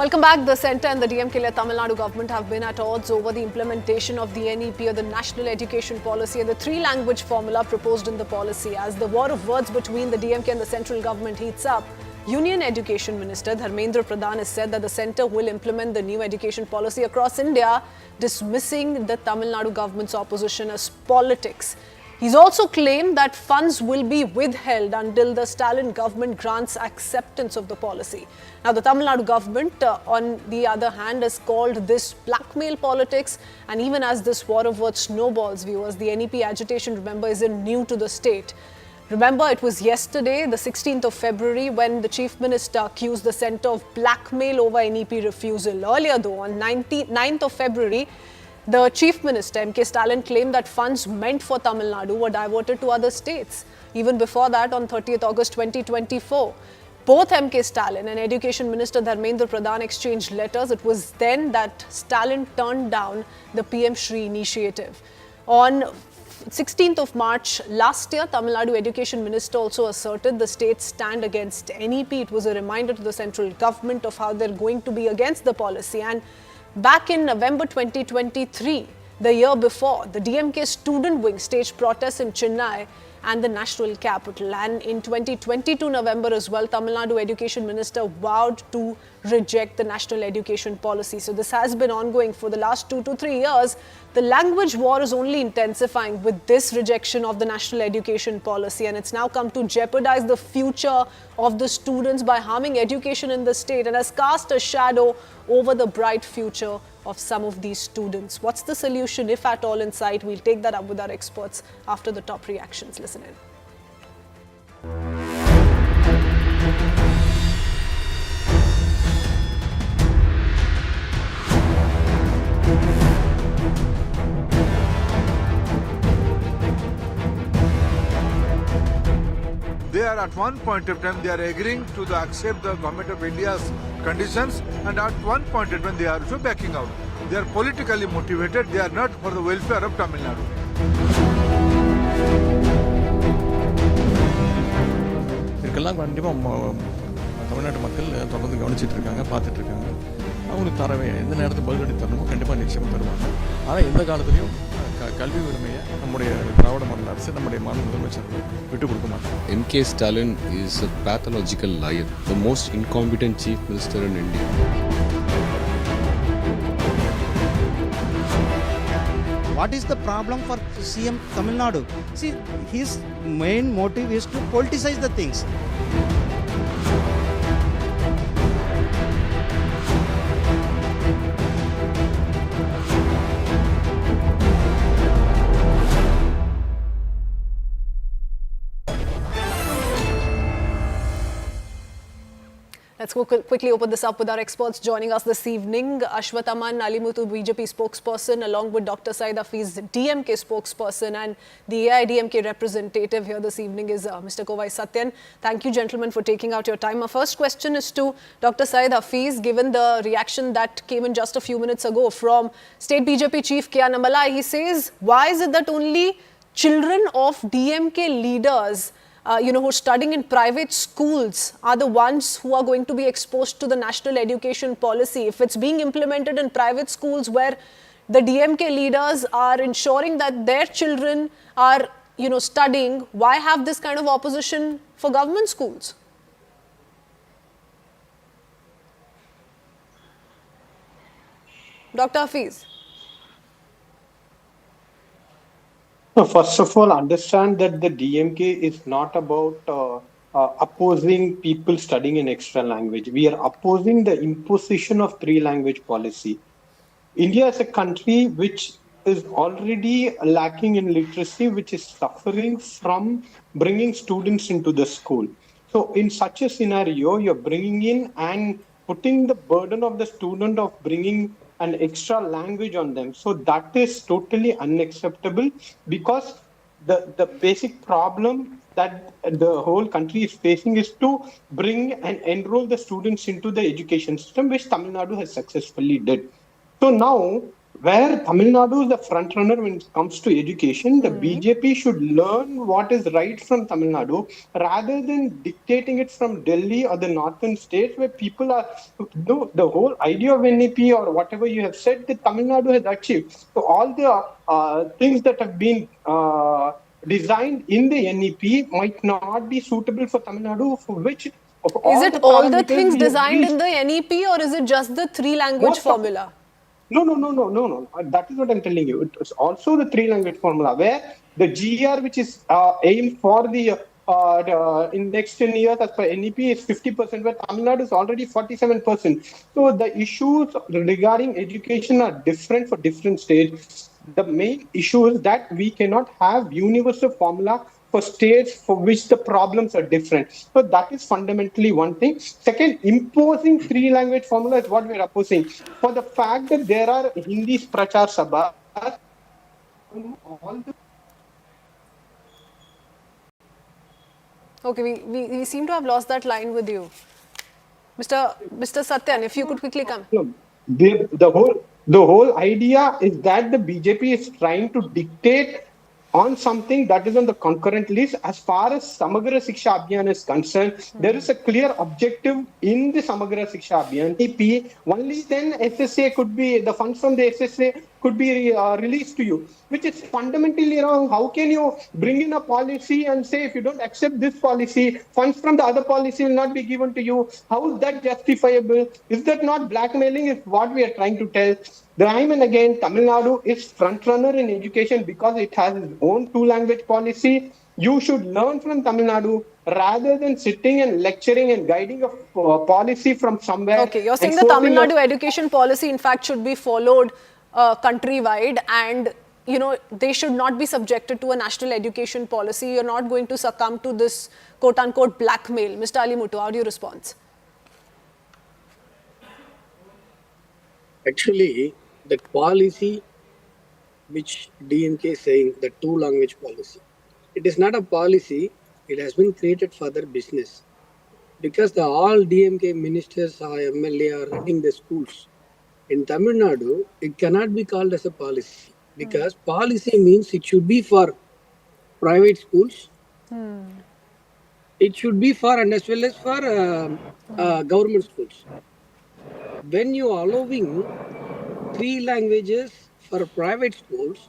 Welcome back. The centre and the DMK-led Tamil Nadu government have been at odds over the implementation of the NEP, or the National Education Policy, and the three-language formula proposed in the policy. As the war of words between the DMK and the central government heats up, Union Education Minister Dharmendra Pradhan has said that the centre will implement the new education policy across India, dismissing the Tamil Nadu government's opposition as politics. He's also claimed that funds will be withheld until the Stalin government grants acceptance of the policy. Now, the Tamil Nadu government, on the other hand, has called this blackmail politics. And even as this war of words snowballs, viewers, the NEP agitation, remember, isn't new to the state. Remember, it was yesterday, the 16th of February, when the Chief Minister accused the centre of blackmail over NEP refusal. Earlier, though, on 9th of February, the Chief Minister M K Stalin claimed that funds meant for Tamil Nadu were diverted to other states. Even before that, on 30th August 2024, both M K Stalin and Education Minister Dharmendra Pradhan exchanged letters. It was then that Stalin turned down the PM Shri initiative. On 16th of March last year, Tamil Nadu Education Minister also asserted the state's stand against NEP. It was a reminder to the central government of how they're going to be against the policy. And back in November 2023, the year before, the DMK student wing staged protests in Chennai and the national capital. And in 2022 November as well, Tamil Nadu Education Minister vowed to reject the national education policy. So this has been ongoing for the last 2 to 3 years. The language war is only intensifying with this rejection of the national education policy, and it's now come to jeopardize the future of the students by harming education in the state, and has cast a shadow over the bright future of some of these students. What's the solution, if at all, in sight? We'll take that up with our experts after the top reactions. Listen in. They are at one point of time, they are agreeing to accept the government of India's conditions, and at one point of time they are also backing out. They are politically motivated, they are not for the welfare of Tamil Nadu. இதெல்லாம் கண்டிப்பாக தமிழ்நாட்டு மக்கள் தொடர்ந்து கவனிச்சிட்டு இருக்காங்க, பார்த்துட்டு இருக்காங்க. அவங்களுக்கு தரவே எந்த நேரத்தில் பதிலடி தரணுமோ கண்டிப்பாக நிச்சயமாக தருவாங்க. ஆனால் எந்த காலத்துலையும் கல்வி உரிமையை நம்முடைய திராவிட மாடல் அரசு, நம்முடைய மாநில முதலமைச்சர் விட்டு கொடுக்க மாட்டாங்க. M K Stalin is a pathological liar, the most incompetent chief minister in India. What is the problem for CM Tamil Nadu? See, his main motive is to politicize the things. Let's quickly open this up with our experts joining us this evening. Ashwathaman Alimuthu, BJP spokesperson, along with Dr. Syed Hafiz, DMK spokesperson, and the AIDMK representative here this evening is Mr. Kovai Satyan. Thank you, gentlemen, for taking out your time. Our first question is to Dr. Syed Hafiz. Given the reaction that came in just a few minutes ago from State BJP Chief K Annamalai, he says, why is it that only children of DMK leaders who are studying in private schools are the ones who are going to be exposed to the national education policy? If it's being implemented in private schools where the DMK leaders are ensuring that their children are, studying, why have this kind of opposition for government schools? Dr. Hafiz. First of all, understand that the DMK is not about opposing people studying an extra language. We are opposing the imposition of three-language policy. India is a country which is already lacking in literacy, which is suffering from bringing students into the school. So in such a scenario, you're bringing in and putting the burden of the student of bringing an extra language on them. So that is totally unacceptable, because the basic problem that the whole country is facing is to bring and enroll the students into the education system, which Tamil Nadu has successfully did. So now where Tamil Nadu is the front runner when it comes to education, the BJP should learn what is right from Tamil Nadu rather than dictating it from Delhi or the northern states where people are, the whole idea of NEP or whatever you have said that Tamil Nadu has achieved. So all the things that have been designed in the NEP might not be suitable for Tamil Nadu, for which of Is all it the all the parameters things we have designed in reached, the NEP, or is it just the three-language most of formula? no. That is what I'm telling you. It was also the three language formula where the GR, which is aimed for in next 10 years as per NEP, is 50%, where Tamil Nadu is already 47%. So the issues regarding education are different for different states. The main issue is that we cannot have universal formula for states for which the problems are different. So that is fundamentally one thing. Second, imposing three language formula is what we are opposing. For the fact that there are Hindi Prachar Sabha, all the Okay, we seem to have lost that line with you. Mr. Satyan, if you could quickly come. problem. The whole idea is that the BJP is trying to dictate on something that is on the concurrent list. As far as Samagra Siksha Abhiyan is concerned, there is a clear objective in the Samagra Siksha Abhiyan. EP, only then SSA could be, the funds from the SSA could be released to you, which is fundamentally wrong. How can you bring in a policy and say if you don't accept this policy, funds from the other policy will not be given to you? How is that justifiable? Is that not blackmailing? Is what we are trying to tell. Time and again, Tamil Nadu is front runner in education because it has its own two-language policy. You should learn from Tamil Nadu rather than sitting and lecturing and guiding a policy from somewhere. Okay, you're saying and the Tamil forcing us- Nadu education policy, in fact, should be followed countrywide, and they should not be subjected to a national education policy. You're not going to succumb to this quote-unquote blackmail. Mr. Ali Muttu, how do you respond? Actually, the policy which DMK is saying, the two language policy, it is not a policy, it has been created for their business. Because all DMK ministers or MLA are running the schools. In Tamil Nadu, it cannot be called as a policy. Because policy means it should be for private schools. It should be for, and as well as for government schools. When you are allowing three languages for private schools,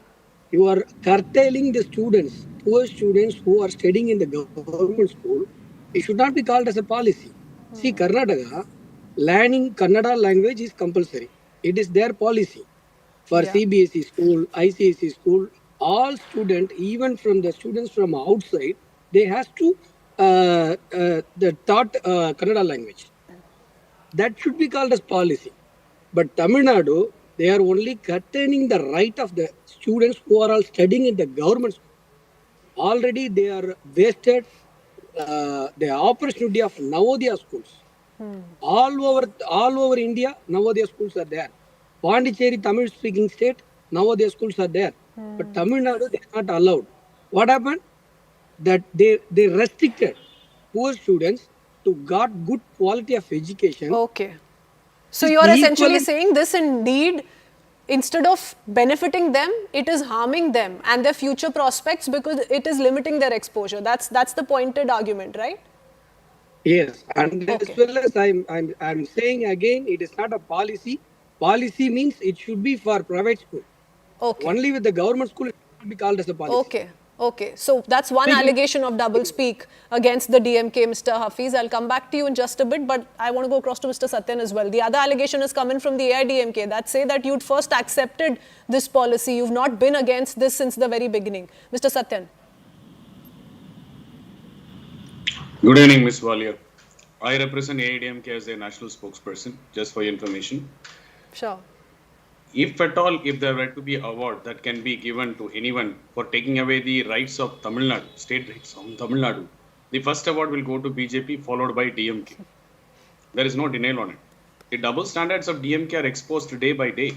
you are curtailing the students, poor students who are studying in the government school. It should not be called as a policy. See, Karnataka, learning Kannada language is compulsory. It is their policy. For CBSE school, ICSE school, all students, even from the students from outside, they have to taught Kannada language. That should be called as policy. But Tamil Nadu, they are only curtaining the right of the students who are all studying in the government school. Already they are wasted the opportunity of Navodaya schools. All over India, Navodaya schools are there. Pondicherry, Tamil speaking state, Navodaya schools are there. But Tamil Nadu, they are not allowed. What happened? That they restricted poor students to got good quality of education. Okay. So you're essentially saying this indeed, instead of benefiting them, it is harming them and their future prospects because it is limiting their exposure. That's the pointed argument, right? Yes, and as well as I'm saying again, it is not a policy. Policy means it should be for private school. Okay. Only with the government school it should be called as a policy. Okay. So that's one allegation of double speak against the DMK, Mr. Hafiz. I'll come back to you in just a bit, but I want to go across to Mr. Satyan as well. The other allegation is coming from the AIDMK that say that you'd first accepted this policy. You've not been against this since the very beginning. Mr. Satyan. Good evening, Ms. Walia. I represent AIDMK as a national spokesperson, just for your information. Sure. If at all, if there were to be an award that can be given to anyone for taking away the rights of Tamil Nadu, state rights of Tamil Nadu, the first award will go to BJP, followed by DMK. There is no denial on it. The double standards of DMK are exposed day by day.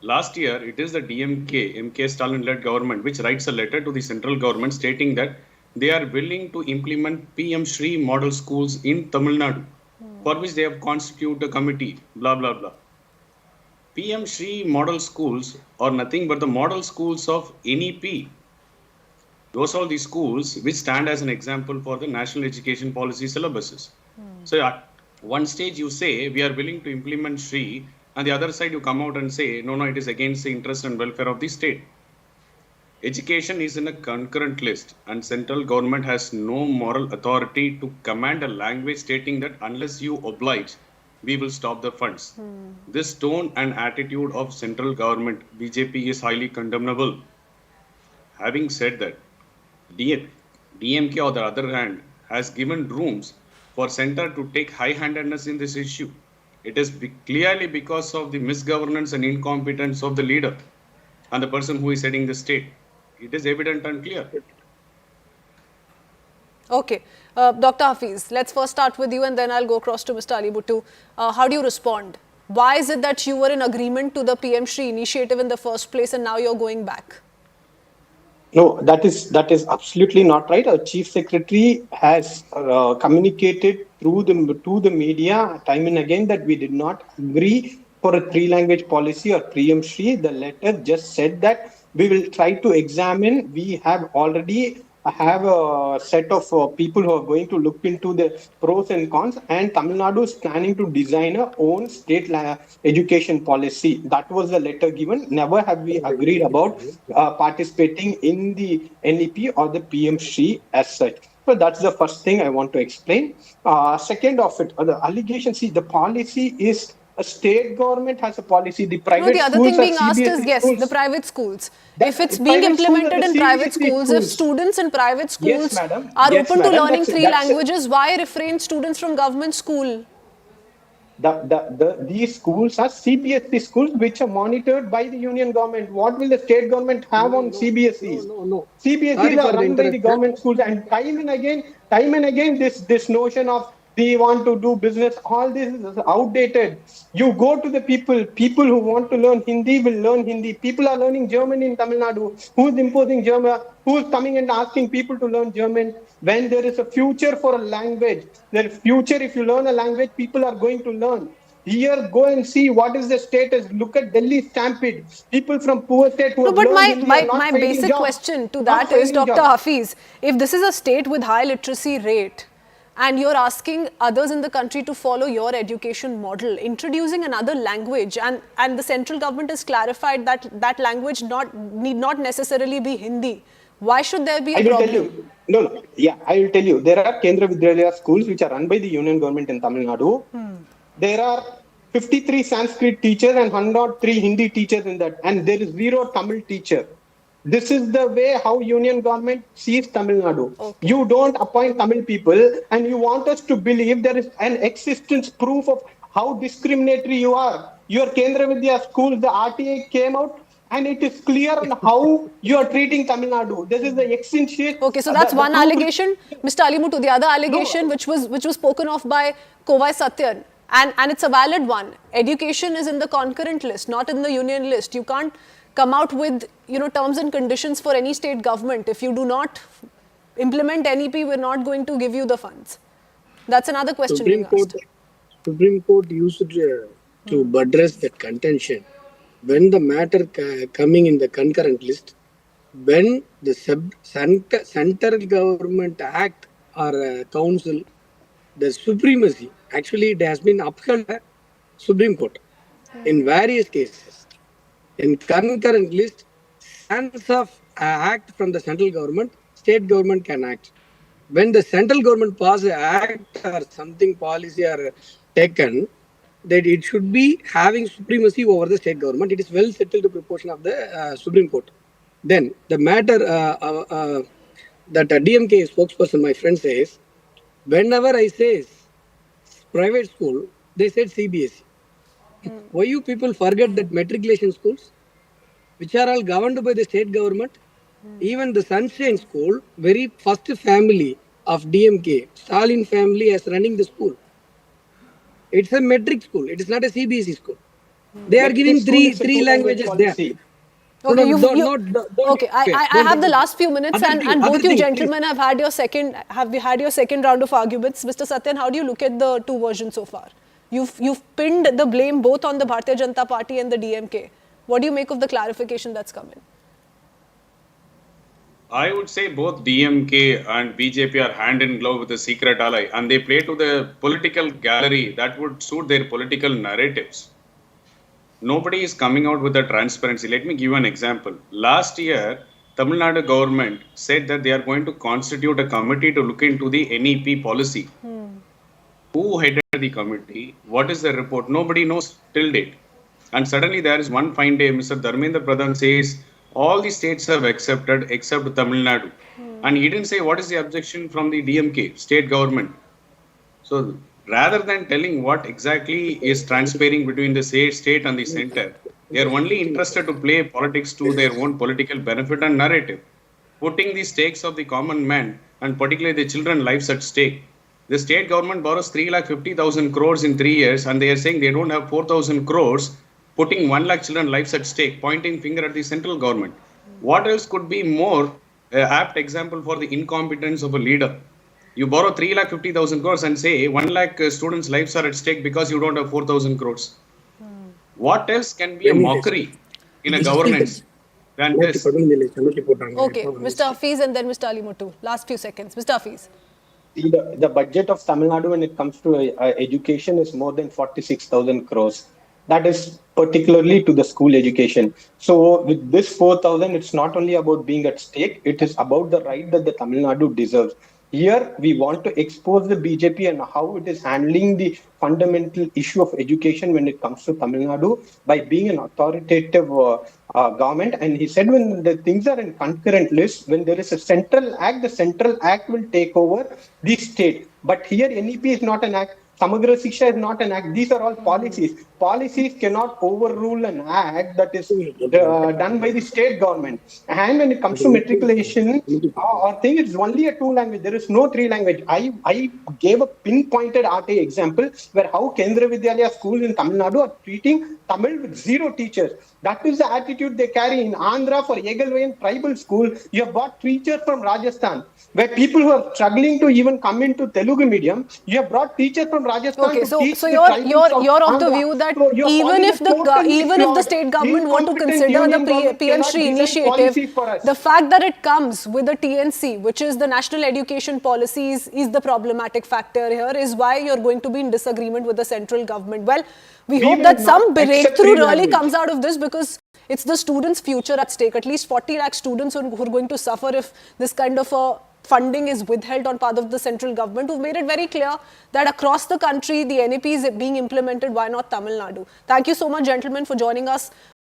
Last year, it is the DMK, M K Stalin-led government, which writes a letter to the central government stating that they are willing to implement PM Shri model schools in Tamil Nadu, for which they have constituted a committee, blah, blah, blah. PM Shri model schools are nothing but the model schools of NEP. Those are the schools which stand as an example for the national education policy syllabuses. So at one stage you say we are willing to implement Shri, and the other side you come out and say no, it is against the interest and welfare of the state. Education is in a concurrent list, and central government has no moral authority to command a language stating that unless you oblige, we will stop the funds. This tone and attitude of central government, BJP, is highly condemnable. Having said that, DMK, on the other hand, has given rooms for center to take high-handedness in this issue. It is clearly because of the misgovernance and incompetence of the leader and the person who is heading the state. It is evident and clear. Okay. Dr. Hafiz, let's first start with you and then I'll go across to Mr. Ali Bhuttu. How do you respond? Why is it that you were in agreement to the PM Shri initiative in the first place and now you're going back? No, that is absolutely not right. Our chief secretary has communicated to the media time and again that we did not agree for a three-language policy or PM Shri. The letter just said that we will try to examine. We have already have a set of people who are going to look into the pros and cons, and Tamil Nadu is planning to design a own state education policy. That was the letter given. Never have we agreed about participating in the NEP or the PM Shri as such. So that's the first thing I want to explain. Second of it, the allegation, see, the policy is a state government has a policy. The private the other schools thing being are asked CBSE is, yes, schools. the private schools. That If it's the being private schools are implemented in the private CBSE schools, if schools. students in private schools madam. are Yes, open to madam. learning three That's- languages, why refrain students from government school? These schools are CBSE schools which are monitored by the union government. What will the state government have on CBSEs? No. CBSEs Sorry are for the run by the interruption. government schools, and time and again, this notion of they want to do business, all this is outdated. You go to the people who want to learn Hindi will learn Hindi. People are learning German in Tamil Nadu. Who's imposing German? Who's coming and asking people to learn German? When there is a future for a language, there is future. If you learn a language, people are going to learn. Here, go and see what is the status. Look at Delhi stampede. People from poor state who No, have but learned Hindi are not my finding basic jobs. question to Not that is, finding Dr. jobs. Hafiz, if this is a state with high literacy rate and you're asking others in the country to follow your education model, introducing another language, and the central government has clarified that that language need not necessarily be Hindi, why should there be a I will problem? tell you. No. Yeah, I will tell you. There are Kendra Vidyalaya schools which are run by the union government in Tamil Nadu. There are 53 Sanskrit teachers and 103 Hindi teachers in that, and there is 0 Tamil teacher. This is the way how union government sees Tamil Nadu. Okay. You don't appoint Tamil people, and you want us to believe there is an existence proof of how discriminatory you are. Your Kendra Vidya school, the RTA came out, and it is clear on how you are treating Tamil Nadu. This is the essential. Okay, so that's one allegation. Mr. Ali Muthu, the other allegation which was spoken of by Kovai Satyan, and it's a valid one. Education is in the concurrent list, not in the union list. You can't come out with terms and conditions for any state government. If you do not implement NEP, we're not going to give you the funds. That's another question being asked. Supreme Court used to buttress that contention when the matter coming in the concurrent list, when the central government act or council, the supremacy, actually it has been upheld by Supreme Court in various cases. In concurrent list, sense of act from the central government, state government can act. When the central government passes an act or something policy are taken, that it should be having supremacy over the state government. It is well settled the proportion of the Supreme Court. Then the matter that a DMK spokesperson, my friend, says, whenever I say private school, they said CBSE. Why you people forget that matriculation schools, which are all governed by the state government, even the Sunshine School, very first family of DMK, Stalin family is running the school. It's a metric school. It is not a CBSE school. They are giving three languages there. Okay, okay. I have the last few minutes, and both you gentlemen have had your second round of arguments. Mr. Satyan, how do you look at the two versions so far? You've pinned the blame both on the Bharatiya Janata Party and the DMK. What do you make of the clarification that's come in? I would say both DMK and BJP are hand in glove with the secret ally, and they play to the political gallery that would suit their political narratives. Nobody is coming out with the transparency. Let me give you an example. Last year, Tamil Nadu government said that they are going to constitute a committee to look into the NEP policy. Who headed the committee? What is the report? Nobody knows till date. And suddenly there is one fine day, Mr. Dharmendra Pradhan says, all the states have accepted except Tamil Nadu. And he didn't say what is the objection from the DMK, state government. So rather than telling what exactly is transpiring between the state and the center, they are only interested to play politics to their own political benefit and narrative, putting the stakes of the common man and particularly the children's lives at stake. The state government borrows 3,50,000 crores in 3 years, and they are saying they don't have 4,000 crores, putting 1 lakh children's lives at stake, pointing finger at the central government. What else could be more apt example for the incompetence of a leader? You borrow 3,50,000 crores and say 1 lakh students' lives are at stake because you don't have 4,000 crores. What else can be a mockery in a governance than this? Okay, Mr. Hafiz and then Mr. Ali Muttu. Last few seconds. Mr. Hafiz. The budget of Tamil Nadu when it comes to education is more than 46,000 crores. That is particularly to the school education. So with this 4,000, it's not only about being at stake, it is about the right that the Tamil Nadu deserves. Here, we want to expose the BJP and how it is handling the fundamental issue of education when it comes to Tamil Nadu by being an authoritative government. And he said when the things are in concurrent list, when there is a central act, the central act will take over the state. But here, NEP is not an act. Samagra Shiksha is not an act. These are all policies. Policies cannot overrule an act that is done by the state government. And when it comes to matriculation or thing, it's only a 2 language. There is no 3 language. I gave a pinpointed RTA example where how Kendra Vidyalaya schools in Tamil Nadu are treating Tamil with 0 teachers. That is the attitude they carry. In Andhra for Egalwayan tribal school, you have brought teachers from Rajasthan, where people who are struggling to even come into Telugu medium, you have brought teachers from Rajasthan. Okay, to teach so the you're of the Andhra. view that So even if the state government want to consider the PM Shri initiative, the fact that it comes with a TNC, which is the national education policies, is the problematic factor here, is why you're going to be in disagreement with the central government. Well, we hope that some breakthrough really comes out of this, because it's the students' future at stake. At least 40 lakh students who are going to suffer if this kind of a funding is withheld on part of the central government, who've made it very clear that across the country the NEP is being implemented. Why not Tamil Nadu? Thank you so much, gentlemen, for joining us.